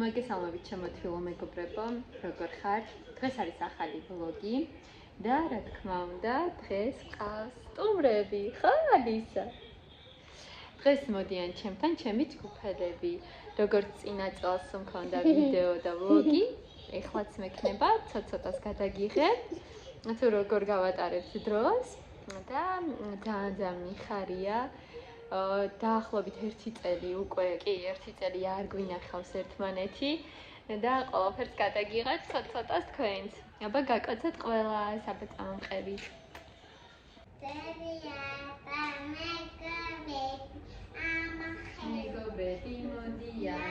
მოგესალმებით ჩემოთვილო მეგობრებო, როგორ ხართ? დღეს არის ახალი ვლოგი და რა თქმა უნდა, დღეს ყავს სტუმრები, ხო ალისა? დღეს მოდიან ჩემთან ჩემი ჯგუფელები, როგორც წინა წელს მქონდა ვიდეო და ვლოგი, ეხლაც მექნება, ცოტ-ცოტას გადაგიღებ, თუ როგორ გავატარებთ დროს და ძალიან მიხარია. დაახლოებით 1 წელი უკვე კი 1 წელი არ გვინახავს ერთმანეთი და ყველაფერს გადაგიღეთ ცოტ-ცოტას თქვენს. აბა გაკოცეთ ყველა საბაწამყებით. მეგობრები მოდიან.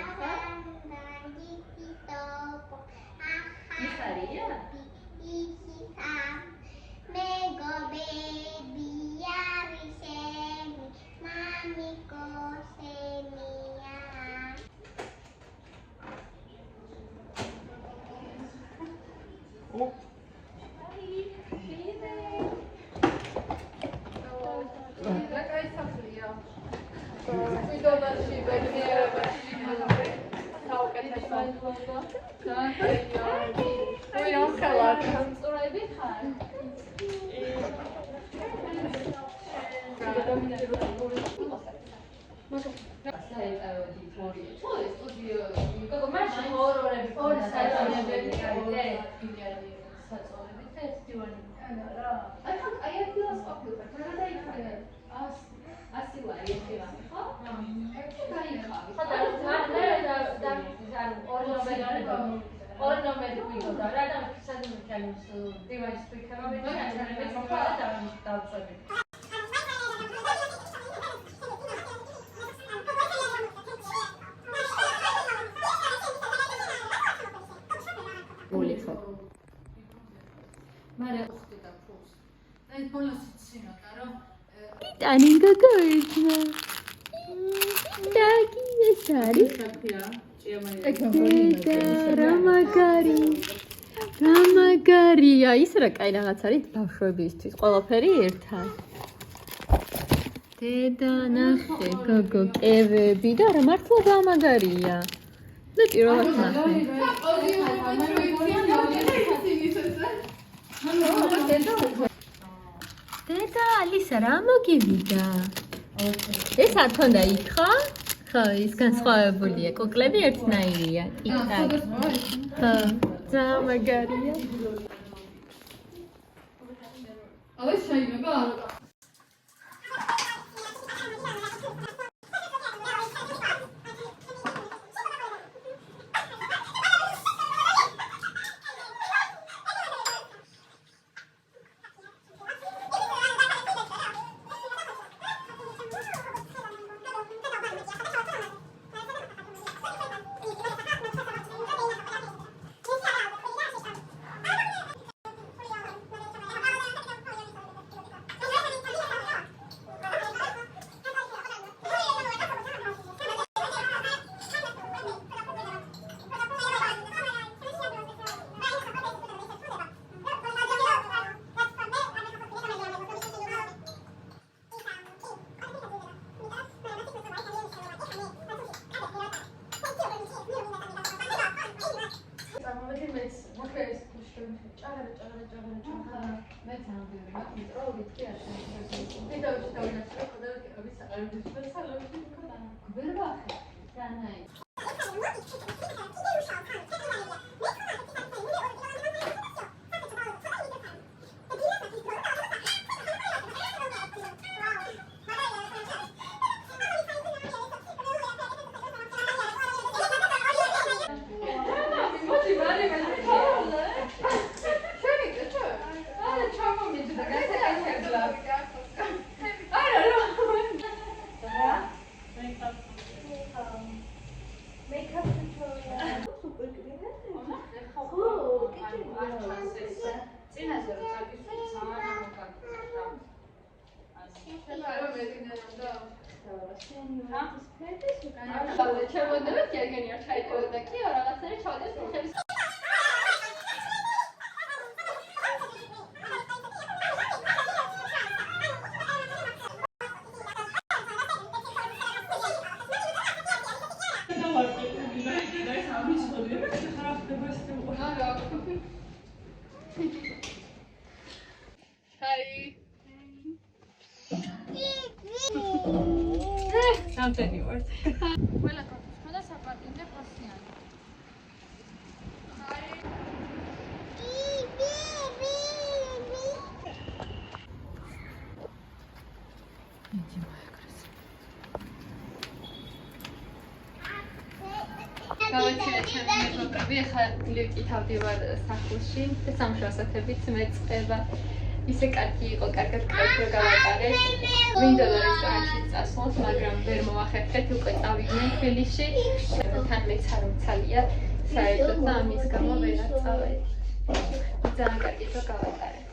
მიხარია? მეგობრები არისენი მამი კოსენია. Taninga goizna. Dagi esari. Ramagari. ის რა კაი რაღაც არის ბავშვებისთვის. ყველაფერი ერთად. დედა ნახე გოგო კევები და რა მართლა რამაგარია. მე პირველად ნახე. დედა ალისა რა მოგივიდა? ეს არ თქონდა იქ ხო? ხო, ის განსხვავებულია. კუკლები ერთნაირია. ტიკ-ტაკ. ხო, ძალიან მაგარია. ალის შეიძლება? რამდენი ვართ? ყველა კაცო და საპარკინგზე ხასიანი. გავაცილე ჩემი მეგობრები, ახლა ლიფტით ავდივარ სახლში და სამშაბათებით მეწყება. ისე კარგი იყო, კარგად კრეფრო გავატარეთ. მინდოდა რესტორანში წასვლოთ, მაგრამ ვერ მოახერხეთ, უკვე წავიდნენ თბილისში. თან მეც არ მცალია საერთოდ და ამის გამო ვერ წავედი. ძალიან კარგი იყო გავატარეთ.